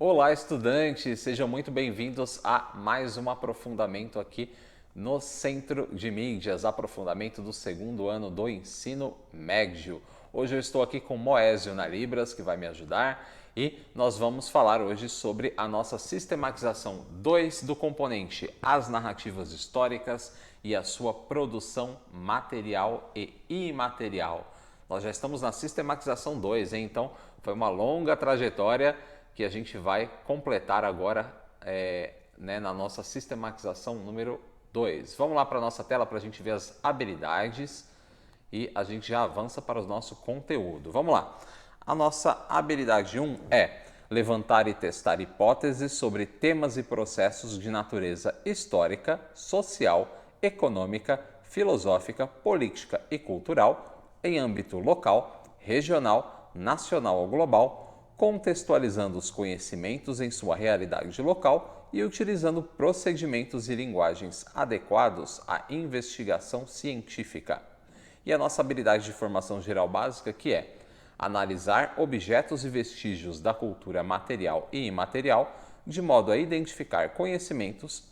Olá, estudantes! Sejam muito bem-vindos a mais um aprofundamento aqui no Centro de Mídias, aprofundamento do segundo ano do ensino médio. Hoje eu estou aqui com Moésio na Libras, que vai me ajudar, e nós vamos falar hoje sobre a nossa sistematização 2 do componente As Narrativas Históricas e a sua produção material e imaterial. Nós já estamos na sistematização 2, hein? Então foi uma longa trajetória que a gente vai completar agora na nossa sistematização número 2. Vamos lá para a nossa tela para a gente ver as habilidades e a gente já avança para o nosso conteúdo. Vamos lá. A nossa habilidade 1 é levantar e testar hipóteses sobre temas e processos de natureza histórica, social, econômica, filosófica, política e cultural em âmbito local, regional, nacional ou global, contextualizando os conhecimentos em sua realidade local e utilizando procedimentos e linguagens adequados à investigação científica. E a nossa habilidade de formação geral básica, que é analisar objetos e vestígios da cultura material e imaterial, de modo a identificar conhecimentos,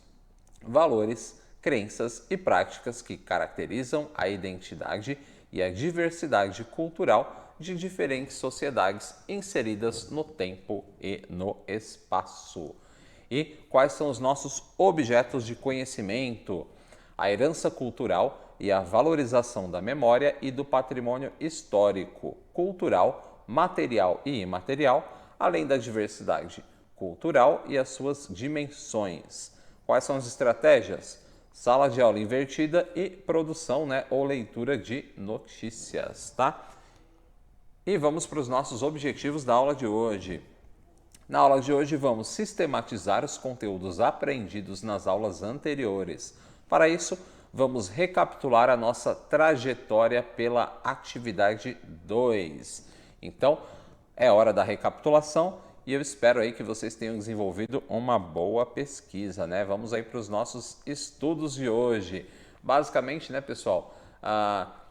valores, crenças e práticas que caracterizam a identidade e a diversidade cultural de diferentes sociedades inseridas no tempo e no espaço. E quais são os nossos objetos de conhecimento? A herança cultural e a valorização da memória e do patrimônio histórico, cultural, material e imaterial, além da diversidade cultural e as suas dimensões. Quais são as estratégias? Sala de aula invertida e produção, ou leitura de notícias, tá? E vamos para os nossos objetivos da aula de hoje. Na aula de hoje vamos sistematizar os conteúdos aprendidos nas aulas anteriores. Para isso, vamos recapitular a nossa trajetória pela atividade 2. Então, é hora da recapitulação e eu espero aí que vocês tenham desenvolvido uma boa pesquisa, né? Vamos aí para os nossos estudos de hoje. Basicamente, né, pessoal,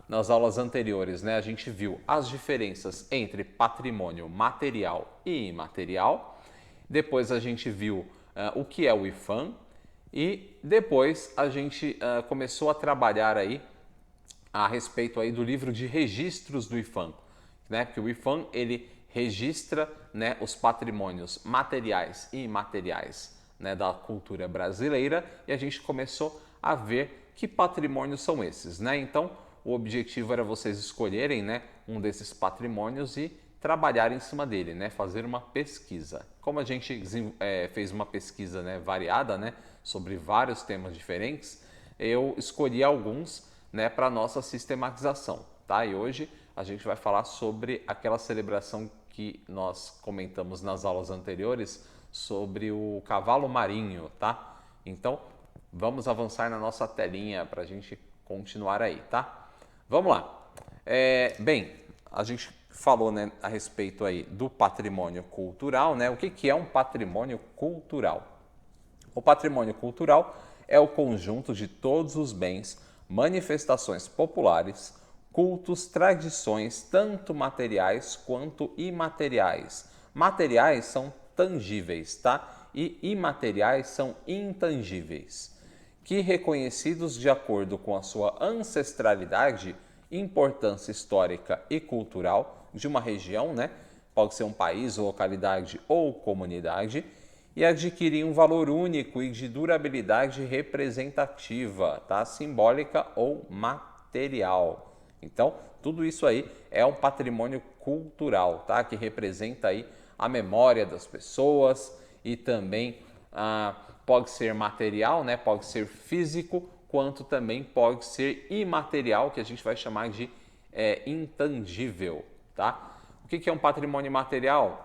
nas aulas anteriores, né, a gente viu as diferenças entre patrimônio material e imaterial. Depois a gente viu o que é o IPHAN e depois a gente começou a trabalhar aí a respeito aí do livro de registros do IPHAN, né? Porque o IPHAN ele registra, né, os patrimônios materiais e imateriais, né, da cultura brasileira e a gente começou a ver que patrimônios são esses, né? Então o objetivo era vocês escolherem, né, um desses patrimônios e trabalhar em cima dele, né, fazer uma pesquisa. Como a gente fez uma pesquisa, né, variada, né, sobre vários temas diferentes, eu escolhi alguns, né, para nossa sistematização, tá? E hoje a gente vai falar sobre aquela celebração que nós comentamos nas aulas anteriores sobre o cavalo marinho, tá? Então vamos avançar na nossa telinha para a gente continuar aí, tá? Vamos lá. Bem, a gente falou, né, a respeito aí do patrimônio cultural, né? O que é um patrimônio cultural? O patrimônio cultural é o conjunto de todos os bens, manifestações populares, cultos, tradições, tanto materiais quanto imateriais. Materiais são tangíveis, tá? E imateriais são intangíveis, que reconhecidos de acordo com a sua ancestralidade, importância histórica e cultural de uma região, né? Pode ser um país, localidade ou comunidade, e adquirem um valor único e de durabilidade representativa, tá? Simbólica ou material. Então, tudo isso aí é um patrimônio cultural, tá? Que representa aí a memória das pessoas e também pode ser material, né? Pode ser físico, quanto também pode ser imaterial, que a gente vai chamar de intangível, tá? O que é um patrimônio imaterial?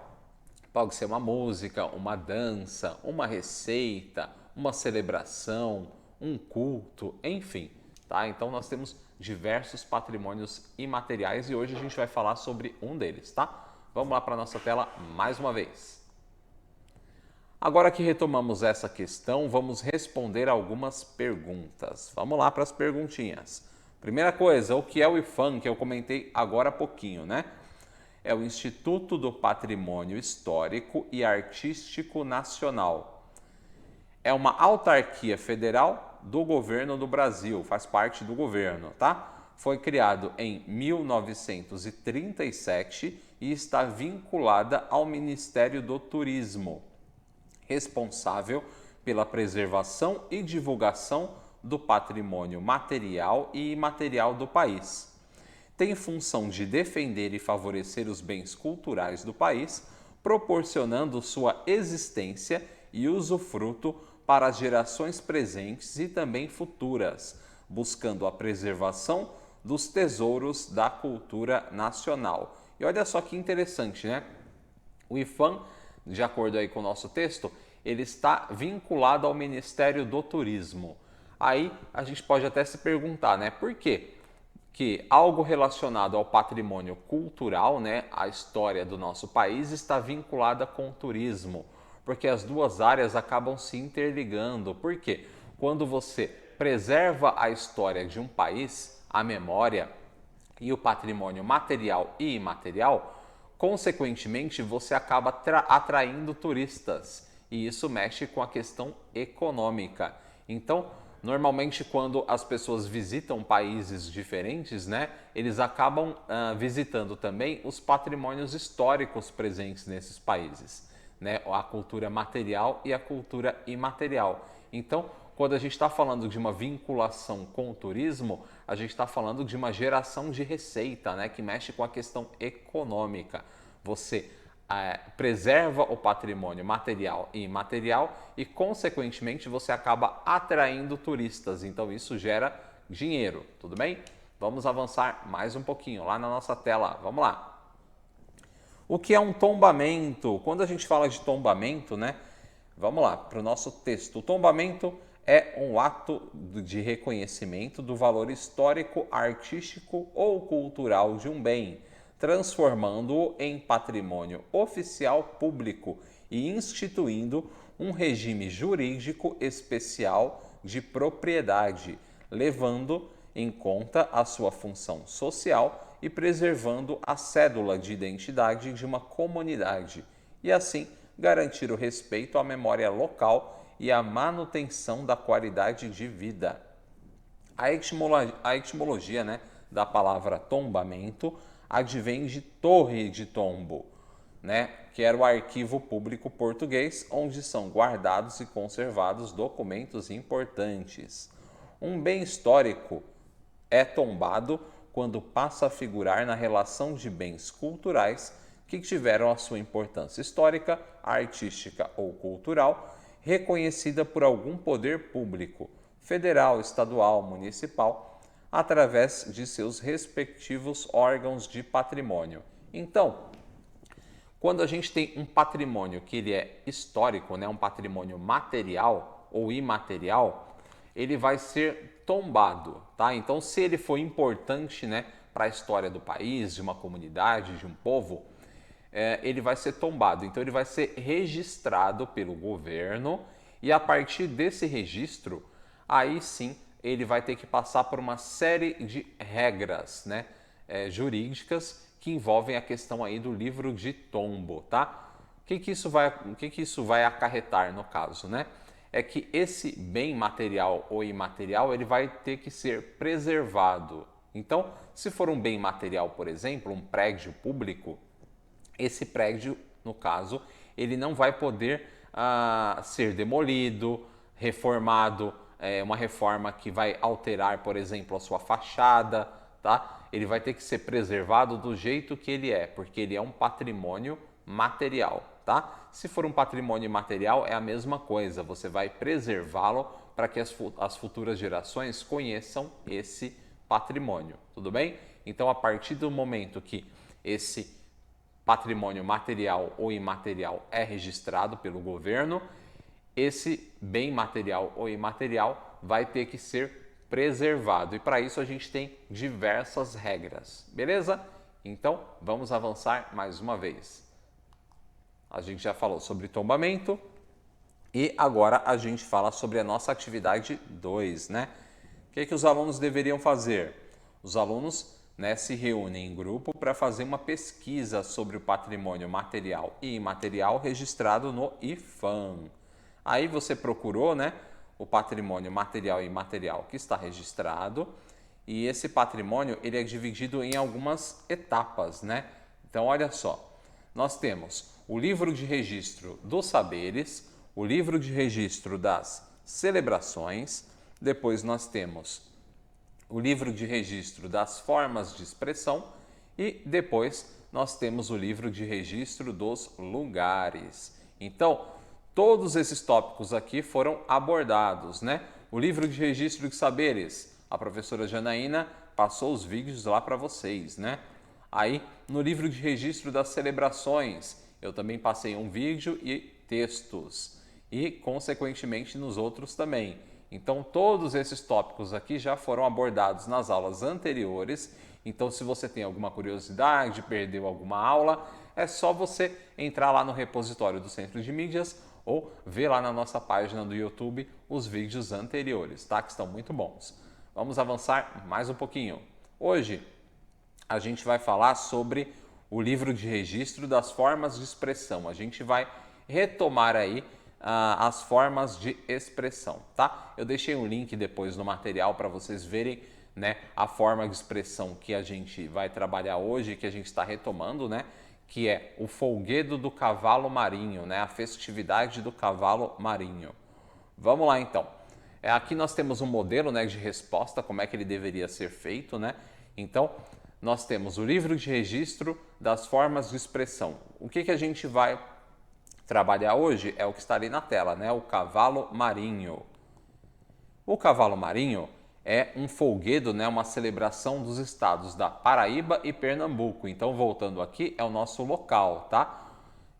Pode ser uma música, uma dança, uma receita, uma celebração, um culto, enfim, tá? Então nós temos diversos patrimônios imateriais e hoje a gente vai falar sobre um deles, tá? Vamos lá para a nossa tela mais uma vez. Agora que retomamos essa questão, vamos responder algumas perguntas. Vamos lá para as perguntinhas. Primeira coisa, o que é o IPHAN, que eu comentei agora há pouquinho, né? É o Instituto do Patrimônio Histórico e Artístico Nacional. É uma autarquia federal do governo do Brasil, faz parte do governo, tá? Foi criado em 1937 e está vinculada ao Ministério do Turismo, responsável pela preservação e divulgação do patrimônio material e imaterial do país. Tem função de defender e favorecer os bens culturais do país, proporcionando sua existência e usufruto para as gerações presentes e também futuras, buscando a preservação dos tesouros da cultura nacional. E olha só que interessante, né? O IPHAN, de acordo aí com o nosso texto, ele está vinculado ao Ministério do Turismo. Aí a gente pode até se perguntar, né? Por quê? Que algo relacionado ao patrimônio cultural, né, a história do nosso país, está vinculada com o turismo, porque as duas áreas acabam se interligando. Por quê? Quando você preserva a história de um país, a memória e o patrimônio material e imaterial, consequentemente você acaba atraindo turistas e isso mexe com a questão econômica. Então, normalmente quando as pessoas visitam países diferentes, né, eles acabam visitando também os patrimônios históricos presentes nesses países, né, a cultura material e a cultura imaterial. Então, quando a gente está falando de uma vinculação com o turismo, a gente está falando de uma geração de receita, né, que mexe com a questão econômica. Você preserva o patrimônio material e imaterial e, consequentemente, você acaba atraindo turistas. Então, isso gera dinheiro, tudo bem? Vamos avançar mais um pouquinho lá na nossa tela. Vamos lá. O que é um tombamento? Quando a gente fala de tombamento, né? Vamos lá para o nosso texto. O tombamento é um ato de reconhecimento do valor histórico, artístico ou cultural de um bem, transformando-o em patrimônio oficial público e instituindo um regime jurídico especial de propriedade, levando em conta a sua função social e preservando a cédula de identidade de uma comunidade, e assim garantir o respeito à memória local e a manutenção da qualidade de vida. A etimologia, né, da palavra tombamento advém de torre de tombo, né, que era o arquivo público português onde são guardados e conservados documentos importantes. Um bem histórico é tombado quando passa a figurar na relação de bens culturais que tiveram a sua importância histórica, artística ou cultural reconhecida por algum poder público, federal, estadual, municipal, através de seus respectivos órgãos de patrimônio. Então, quando a gente tem um patrimônio que ele é histórico, né, um patrimônio material ou imaterial, ele vai ser tombado, tá? Então, se ele for importante, né, para a história do país, de uma comunidade, de um povo, ele vai ser tombado. Então, ele vai ser registrado pelo governo e a partir desse registro, aí sim, ele vai ter que passar por uma série de regras, né, jurídicas que envolvem a questão aí do livro de tombo, tá? O que isso vai acarretar no caso, né? É que esse bem material ou imaterial ele vai ter que ser preservado. Então, se for um bem material, por exemplo, um prédio público, esse prédio, no caso, ele não vai poder ser demolido, reformado, uma reforma que vai alterar, por exemplo, a sua fachada, tá? Ele vai ter que ser preservado do jeito que ele é, porque ele é um patrimônio material, tá? Se for um patrimônio imaterial, é a mesma coisa, você vai preservá-lo para que as futuras gerações conheçam esse patrimônio, tudo bem? Então, a partir do momento que esse patrimônio material ou imaterial é registrado pelo governo, esse bem material ou imaterial vai ter que ser preservado. E para isso a gente tem diversas regras, beleza? Então, vamos avançar mais uma vez. A gente já falou sobre tombamento e agora a gente fala sobre a nossa atividade 2, né? O que os alunos deveriam fazer? Os alunos né, se reúnem em grupo para fazer uma pesquisa sobre o patrimônio material e imaterial registrado no IPHAN. Aí você procurou, né, o patrimônio material e imaterial que está registrado, e esse patrimônio ele é dividido em algumas etapas, né? Então olha só, nós temos o livro de registro dos saberes, o livro de registro das celebrações, depois nós temos o livro de registro das formas de expressão e depois nós temos o livro de registro dos lugares. Então, todos esses tópicos aqui foram abordados, né? O livro de registro de saberes, a professora Janaína passou os vídeos lá para vocês, né? Aí, no livro de registro das celebrações, eu também passei um vídeo e textos. E, consequentemente, nos outros também. Então, todos esses tópicos aqui já foram abordados nas aulas anteriores. Então, se você tem alguma curiosidade, perdeu alguma aula, é só você entrar lá no repositório do Centro de Mídias ou ver lá na nossa página do YouTube os vídeos anteriores, tá? Que estão muito bons. Vamos avançar mais um pouquinho. Hoje, a gente vai falar sobre o livro de registro das formas de expressão. A gente vai retomar aí as formas de expressão, tá? Eu deixei um link depois no material para vocês verem, né, a forma de expressão que a gente vai trabalhar hoje, que a gente está retomando, né, que é o folguedo do cavalo marinho, né, a festividade do cavalo marinho. Vamos lá então. Aqui nós temos um modelo, né, de resposta, como é que ele deveria ser feito, né? Então, nós temos o livro de registro das formas de expressão. O que a gente vai trabalhar hoje é o que está ali na tela, né? O cavalo marinho. O cavalo marinho é um folguedo, né? Uma celebração dos estados da Paraíba e Pernambuco. Então, voltando aqui, é o nosso local, tá?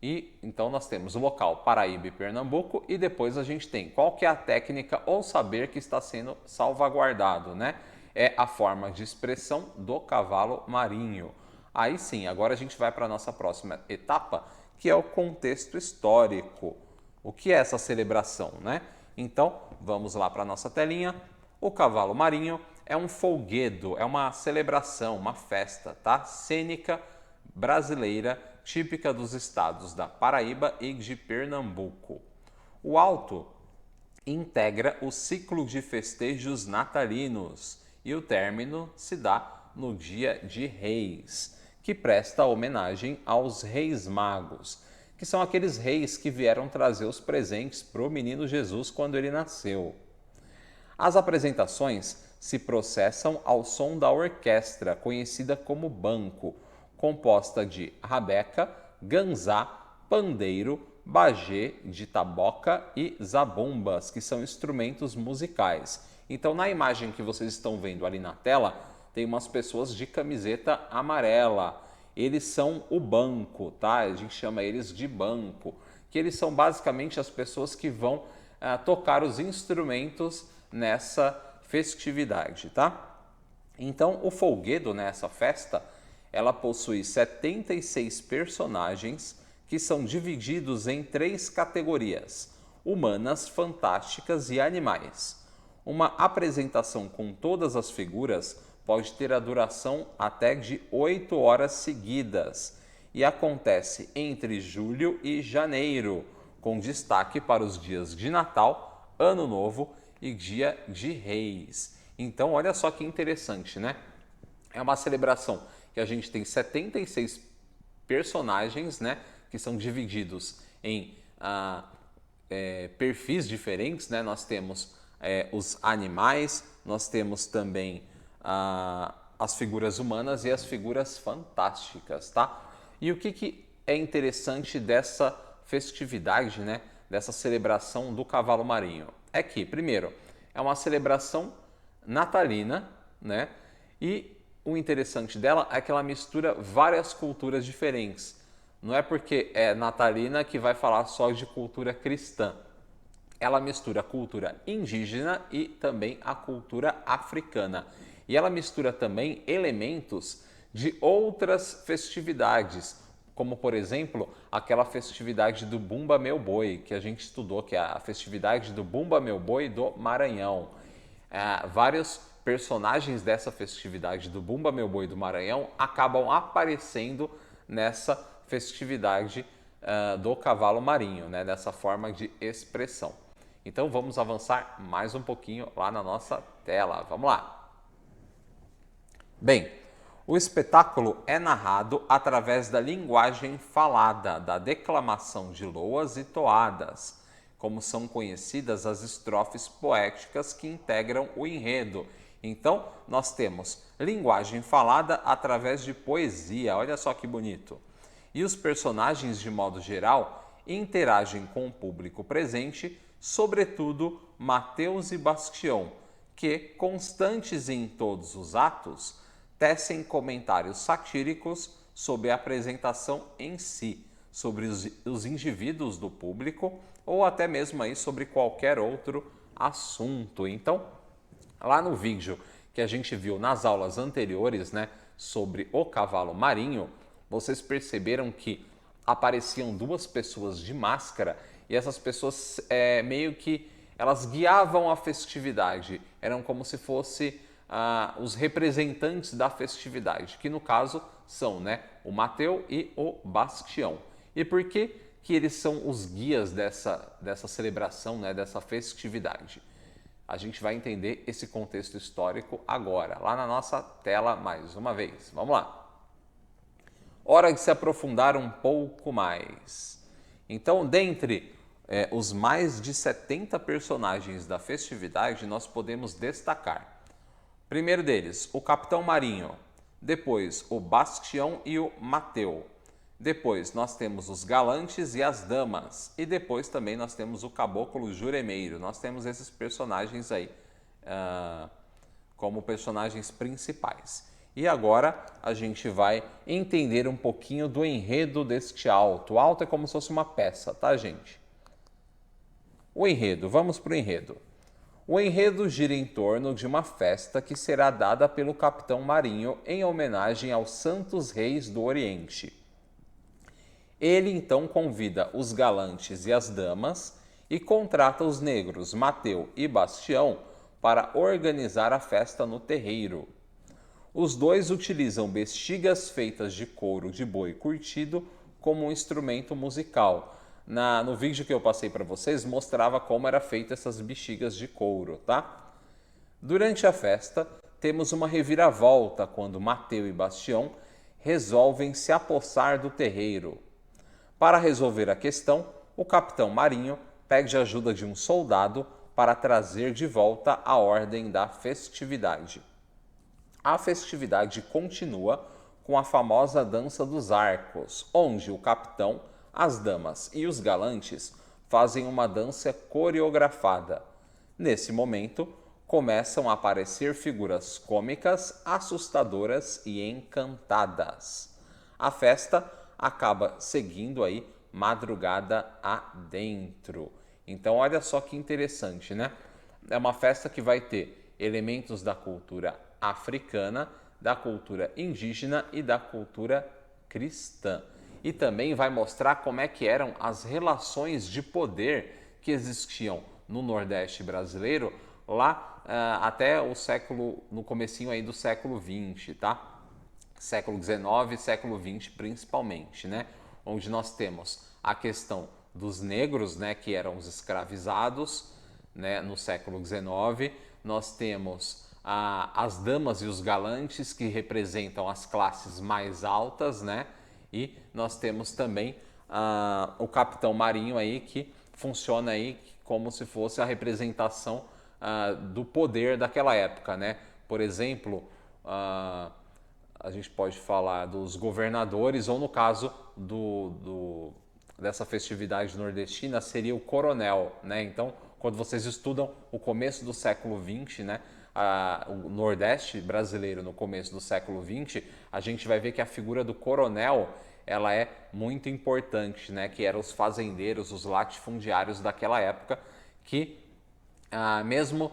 E então nós temos o local Paraíba e Pernambuco e depois a gente tem qual que é a técnica ou saber que está sendo salvaguardado, né? É a forma de expressão do cavalo marinho. Aí sim, agora a gente vai para a nossa próxima etapa, que é o contexto histórico. O que é essa celebração, né? Então, vamos lá para a nossa telinha. O cavalo marinho é um folguedo, é uma celebração, uma festa, tá? Cênica brasileira, típica dos estados da Paraíba e de Pernambuco. O alto integra o ciclo de festejos natalinos e o término se dá no Dia de Reis, que presta homenagem aos Reis Magos, que são aqueles reis que vieram trazer os presentes para o menino Jesus quando ele nasceu. As apresentações se processam ao som da orquestra, conhecida como banco, composta de rabeca, ganzá, pandeiro, bagê, de taboca e zabumbas, que são instrumentos musicais. Então, na imagem que vocês estão vendo ali na tela, tem umas pessoas de camiseta amarela. Eles são o banco, tá? A gente chama eles de banco, que eles são basicamente as pessoas que vão tocar os instrumentos nessa festividade, tá? Então, o folguedo, nessa festa, ela possui 76 personagens que são divididos em 3 categorias: humanas, fantásticas e animais. Uma apresentação com todas as figuras pode ter a duração até de 8 horas seguidas e acontece entre julho e janeiro, com destaque para os dias de Natal, Ano Novo e Dia de Reis. Então, olha só que interessante, né? É uma celebração que a gente tem 76 personagens, né? Que são divididos em perfis diferentes, né? Nós temos os animais, nós temos também as figuras humanas e as figuras fantásticas, tá? E o que é interessante dessa festividade, né? Dessa celebração do cavalo marinho? É que, primeiro, é uma celebração natalina, né? E o interessante dela é que ela mistura várias culturas diferentes. Não é porque é natalina que vai falar só de cultura cristã. Ela mistura a cultura indígena e também a cultura africana. E ela mistura também elementos de outras festividades, como, por exemplo, aquela festividade do Bumba Meu Boi, que a gente estudou, que é a festividade do Bumba Meu Boi do Maranhão. Vários personagens dessa festividade do Bumba Meu Boi do Maranhão acabam aparecendo nessa festividade do cavalo marinho, né? Dessa forma de expressão. Então vamos avançar mais um pouquinho lá na nossa tela. Vamos lá. Bem, o espetáculo é narrado através da linguagem falada, da declamação de loas e toadas, como são conhecidas as estrofes poéticas que integram o enredo. Então, nós temos linguagem falada através de poesia, olha só que bonito. E os personagens, de modo geral, interagem com o público presente, sobretudo Mateus e Bastião, que, constantes em todos os atos, tecem comentários satíricos sobre a apresentação em si, sobre os indivíduos do público ou até mesmo aí sobre qualquer outro assunto. Então, lá no vídeo que a gente viu nas aulas anteriores, né, sobre o cavalo marinho, vocês perceberam que apareciam duas pessoas de máscara e essas pessoas meio que elas guiavam a festividade, eram como se fosse os representantes da festividade, que no caso são, né, o Mateu e o Bastião. E por que eles são os guias dessa celebração, né, dessa festividade? A gente vai entender esse contexto histórico agora, lá na nossa tela mais uma vez. Vamos lá. Hora de se aprofundar um pouco mais. Então, dentre os mais de 70 personagens da festividade, nós podemos destacar: primeiro deles, o Capitão Marinho, depois o Bastião e o Mateu, depois nós temos os galantes e as damas, e depois também nós temos o caboclo juremeiro. Nós temos esses personagens aí como personagens principais. E agora a gente vai entender um pouquinho do enredo deste auto. O auto é como se fosse uma peça, tá, gente? O enredo, vamos para o enredo. O enredo gira em torno de uma festa que será dada pelo Capitão Marinho em homenagem aos Santos Reis do Oriente. Ele então convida os galantes e as damas e contrata os negros Mateu e Bastião para organizar a festa no terreiro. Os dois utilizam bexigas feitas de couro de boi curtido como um instrumento musical. No vídeo que eu passei para vocês, mostrava como era feita essas bexigas de couro, tá? Durante a festa, temos uma reviravolta quando Mateu e Bastião resolvem se apossar do terreiro. Para resolver a questão, o Capitão Marinho pede ajuda de um soldado para trazer de volta a ordem da festividade. A festividade continua com a famosa dança dos arcos, onde o capitão, as damas e os galantes fazem uma dança coreografada. Nesse momento, começam a aparecer figuras cômicas, assustadoras e encantadas. A festa acaba seguindo aí madrugada adentro. Então, olha só que interessante, né? É uma festa que vai ter elementos da cultura africana, da cultura indígena e da cultura cristã. E também vai mostrar como é que eram as relações de poder que existiam no Nordeste brasileiro lá até no comecinho aí do século XX, tá? Século XIX e século XX principalmente, né? Onde nós temos a questão dos negros, né, que eram os escravizados, né, no século XIX. Nós temos as damas e os galantes, que representam as classes mais altas, né? E nós temos também o Capitão Marinho aí, que funciona aí como se fosse a representação do poder daquela época, né? Por exemplo, a gente pode falar dos governadores, ou no caso dessa festividade nordestina, seria o coronel, né? Então, quando vocês estudam o começo do século XX, né? O Nordeste brasileiro no começo do século XX, a gente vai ver que a figura do coronel ela é muito importante, né? Que eram os fazendeiros, os latifundiários daquela época, que mesmo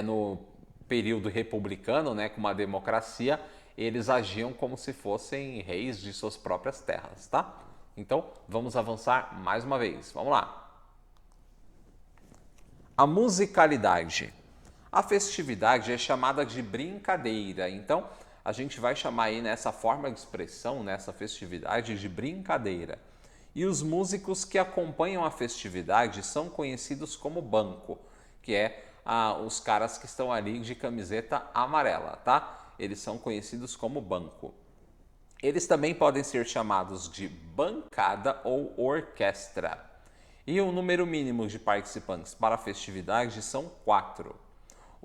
no período republicano, né, com uma democracia, eles agiam como se fossem reis de suas próprias terras, tá? Então, vamos avançar mais uma vez. Vamos lá. A musicalidade. A festividade é chamada de brincadeira, então a gente vai chamar aí nessa forma de expressão, nessa festividade, de brincadeira. E os músicos que acompanham a festividade são conhecidos como banco, que é os caras que estão ali de camiseta amarela, tá? Eles são conhecidos como banco. Eles também podem ser chamados de bancada ou orquestra. E o número mínimo de participantes para a festividade são 4.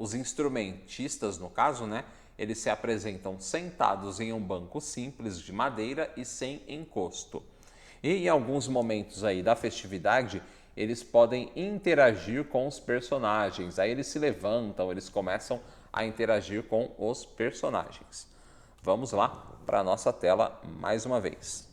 Os instrumentistas, no caso, né, eles se apresentam sentados em um banco simples de madeira e sem encosto. E em alguns momentos aí da festividade, eles podem interagir com os personagens. Aí eles se levantam, eles começam a interagir com os personagens. Vamos lá para a nossa tela mais uma vez.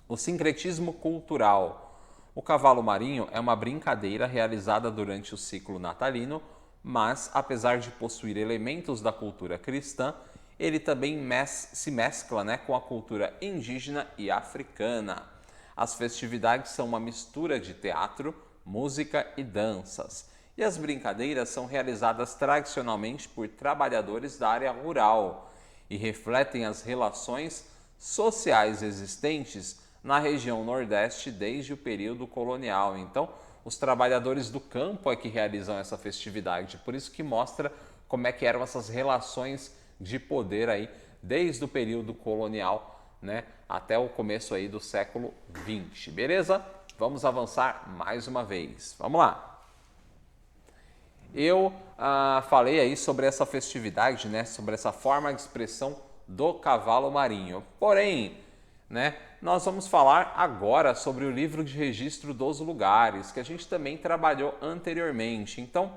O sincretismo cultural. O cavalo marinho é uma brincadeira realizada durante o ciclo natalino, mas apesar de possuir elementos da cultura cristã, ele também se mescla, né, com a cultura indígena e africana. As festividades são uma mistura de teatro, música e danças. E as brincadeiras são realizadas tradicionalmente por trabalhadores da área rural e refletem as relações sociais existentes na região Nordeste desde o período colonial. Então, os trabalhadores do campo é que realizam essa festividade, por isso que mostra como é que eram essas relações de poder aí desde o período colonial, né, até o começo aí do século XX, beleza? Vamos avançar mais uma vez, vamos lá. Eu falei aí sobre essa festividade, né, sobre essa forma de expressão do cavalo marinho, porém, né, nós vamos falar agora sobre o livro de registro dos lugares, que a gente também trabalhou anteriormente. Então,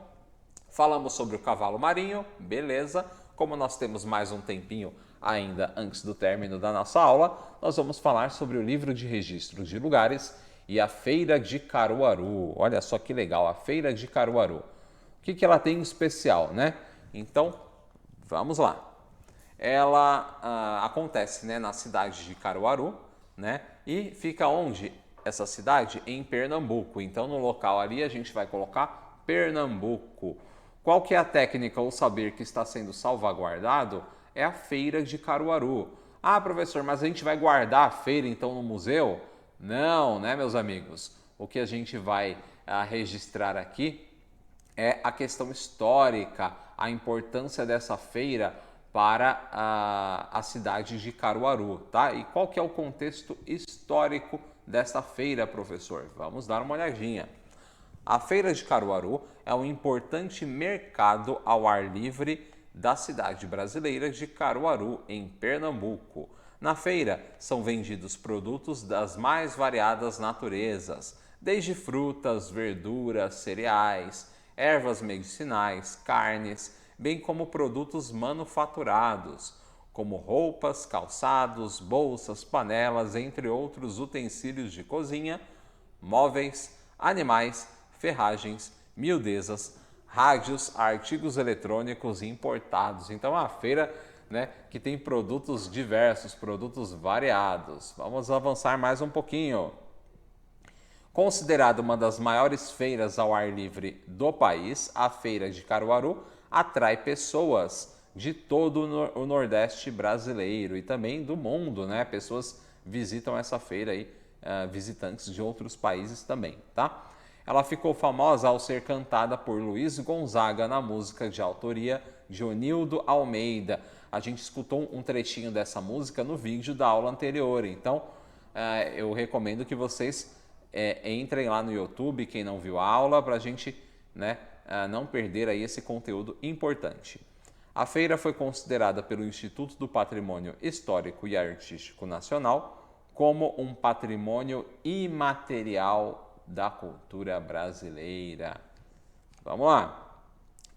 falamos sobre o cavalo marinho, beleza? Como nós temos mais um tempinho ainda antes do término da nossa aula, nós vamos falar sobre o livro de registro de lugares e a Feira de Caruaru. Olha só que legal, a Feira de Caruaru. O que ela tem em especial, né? Então, vamos lá. Ela acontece, né, na cidade de Caruaru, né? E fica onde essa cidade? Em Pernambuco. Então, no local ali a gente vai colocar Pernambuco. Qual que é a técnica ou saber que está sendo salvaguardado? É a Feira de Caruaru. Ah, professor, mas a gente vai guardar a feira então no museu? Não, né, meus amigos? O que a gente vai registrar aqui é a questão histórica, a importância dessa feira para a cidade de Caruaru, tá? E qual que é o contexto histórico dessa feira, professor? Vamos dar uma olhadinha. A Feira de Caruaru é um importante mercado ao ar livre da cidade brasileira de Caruaru, em Pernambuco. Na feira são vendidos produtos das mais variadas naturezas, desde frutas, verduras, cereais, ervas medicinais, carnes, bem como produtos manufaturados, como roupas, calçados, bolsas, panelas, entre outros utensílios de cozinha, móveis, animais, ferragens, miudezas, rádios, artigos eletrônicos importados. Então, a feira, né, que tem produtos diversos, produtos variados. Vamos avançar mais um pouquinho. Considerada uma das maiores feiras ao ar livre do país, a Feira de Caruaru atrai pessoas de todo o Nordeste brasileiro e também do mundo, né? Pessoas visitam essa feira aí, visitantes de outros países também, tá? Ela ficou famosa ao ser cantada por Luiz Gonzaga na música de autoria de Onildo Almeida. A gente escutou um trechinho dessa música no vídeo da aula anterior, então eu recomendo que vocês entrem lá no YouTube, quem não viu a aula, para a gente, né, não perder aí esse conteúdo importante. A feira foi considerada pelo Instituto do Patrimônio Histórico e Artístico Nacional como um patrimônio imaterial da cultura brasileira. Vamos lá.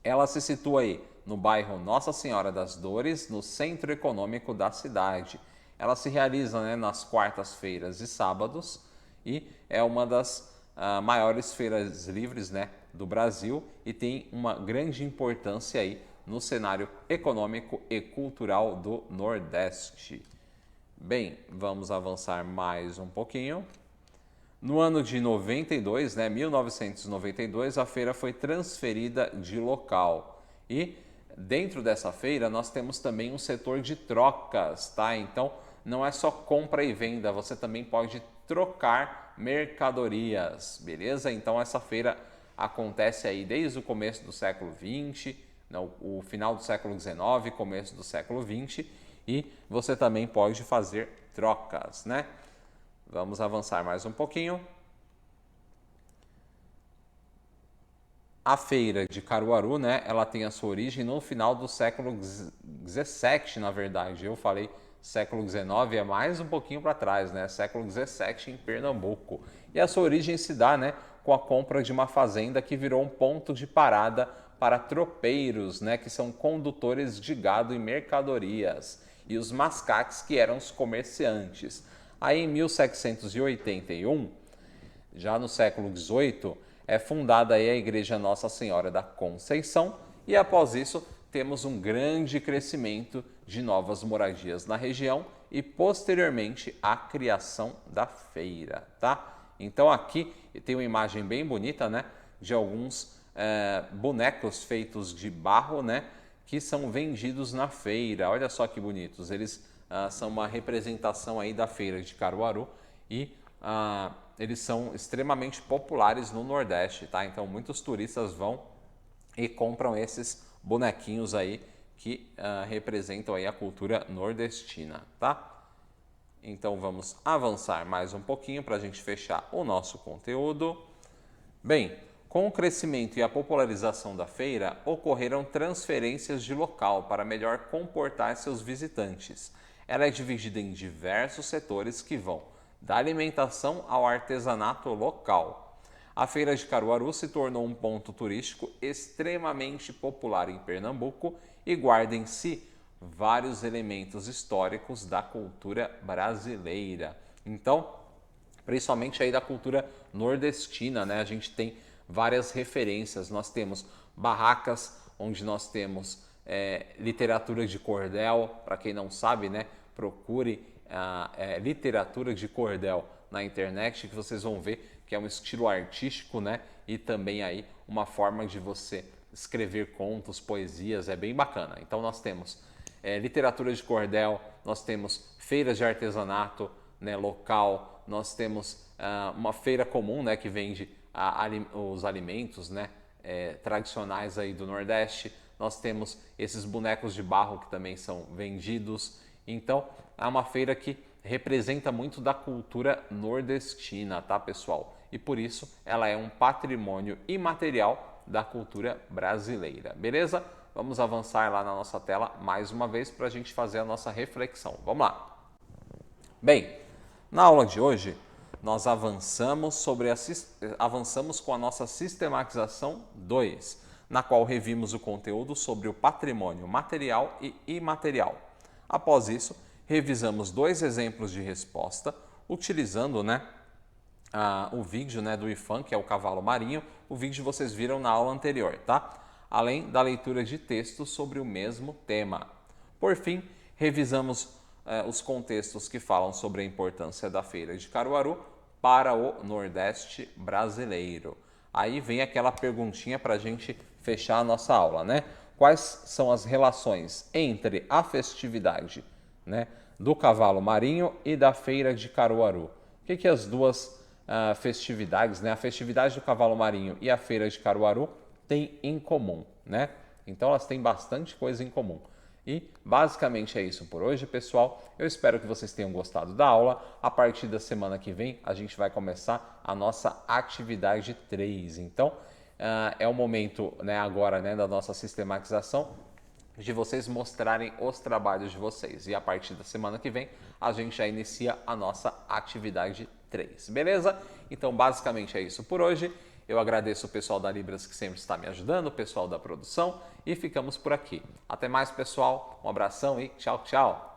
Ela se situa aí no bairro Nossa Senhora das Dores, no centro econômico da cidade. Ela se realiza, né, nas quartas-feiras e sábados e é uma das maiores feiras livres, né, do Brasil e tem uma grande importância aí no cenário econômico e cultural do Nordeste. Bem, vamos avançar mais um pouquinho. No ano de 92, né, 1992, a feira foi transferida de local. E dentro dessa feira nós temos também um setor de trocas, tá? Então não é só compra e venda, você também pode trocar mercadorias, beleza? Então essa feira acontece aí desde o começo do século XX, não, o final do século XIX, começo do século XX, e você também pode fazer trocas, né? Vamos avançar mais um pouquinho. A feira de Caruaru, né, ela tem a sua origem no final do século XVII, na verdade. Eu falei século XIX, é mais um pouquinho para trás, né? Século XVII em Pernambuco. E a sua origem se dá, né, com a compra de uma fazenda que virou um ponto de parada para tropeiros, né, que são condutores de gado e mercadorias, e os mascates, que eram os comerciantes. Aí em 1781, já no século XVIII, é fundada aí a Igreja Nossa Senhora da Conceição e após isso temos um grande crescimento de novas moradias na região e posteriormente a criação da feira, tá? Então aqui tem uma imagem bem bonita, né, de alguns bonecos feitos de barro, né, que são vendidos na feira. Olha só que bonitos, eles são uma representação aí da feira de Caruaru e eles são extremamente populares no Nordeste, tá? Então muitos turistas vão e compram esses bonequinhos aí que representam aí a cultura nordestina, tá? Então vamos avançar mais um pouquinho para a gente fechar o nosso conteúdo. Bem, com o crescimento e a popularização da feira, ocorreram transferências de local para melhor comportar seus visitantes. Ela é dividida em diversos setores que vão da alimentação ao artesanato local. A Feira de Caruaru se tornou um ponto turístico extremamente popular em Pernambuco e guarda em si vários elementos históricos da cultura brasileira. Então, principalmente aí da cultura nordestina, né? A gente tem várias referências. Nós temos barracas onde nós temos literatura de cordel. Para quem não sabe, né? Procure literatura de cordel na internet, que vocês vão ver que é um estilo artístico, né? E também aí uma forma de você escrever contos, poesias, é bem bacana. Então nós temos literatura de cordel, nós temos feiras de artesanato, né, local, nós temos uma feira comum, né, que vende os alimentos, né, tradicionais aí do Nordeste. Nós temos esses bonecos de barro que também são vendidos. Então, é uma feira que representa muito da cultura nordestina, tá, pessoal? E por isso ela é um patrimônio imaterial da cultura brasileira, beleza? Vamos avançar lá na nossa tela mais uma vez para a gente fazer a nossa reflexão. Vamos lá! Bem, na aula de hoje nós avançamos com a nossa sistematização 2, na qual revimos o conteúdo sobre o patrimônio material e imaterial. Após isso, revisamos 2 exemplos de resposta, utilizando, né, o vídeo, né, do IFAM, que é o cavalo marinho. O vídeo vocês viram na aula anterior, tá? Além da leitura de textos sobre o mesmo tema. Por fim, revisamos os contextos que falam sobre a importância da Feira de Caruaru para o Nordeste brasileiro. Aí vem aquela perguntinha para a gente fechar a nossa aula, né? Quais são as relações entre a festividade, né, do cavalo marinho e da Feira de Caruaru? O que as duas festividades, né, a festividade do cavalo marinho e a Feira de Caruaru têm em comum, né? Então elas têm bastante coisa em comum. E basicamente é isso por hoje, pessoal. Eu espero que vocês tenham gostado da aula. A partir da semana que vem, a gente vai começar a nossa atividade 3. Então, é o momento, né, agora, né, da nossa sistematização, de vocês mostrarem os trabalhos de vocês. E a partir da semana que vem, a gente já inicia a nossa atividade 3. Beleza? Então, basicamente é isso por hoje. Eu agradeço o pessoal da Libras que sempre está me ajudando, o pessoal da produção, e ficamos por aqui. Até mais, pessoal. Um abração e tchau, tchau.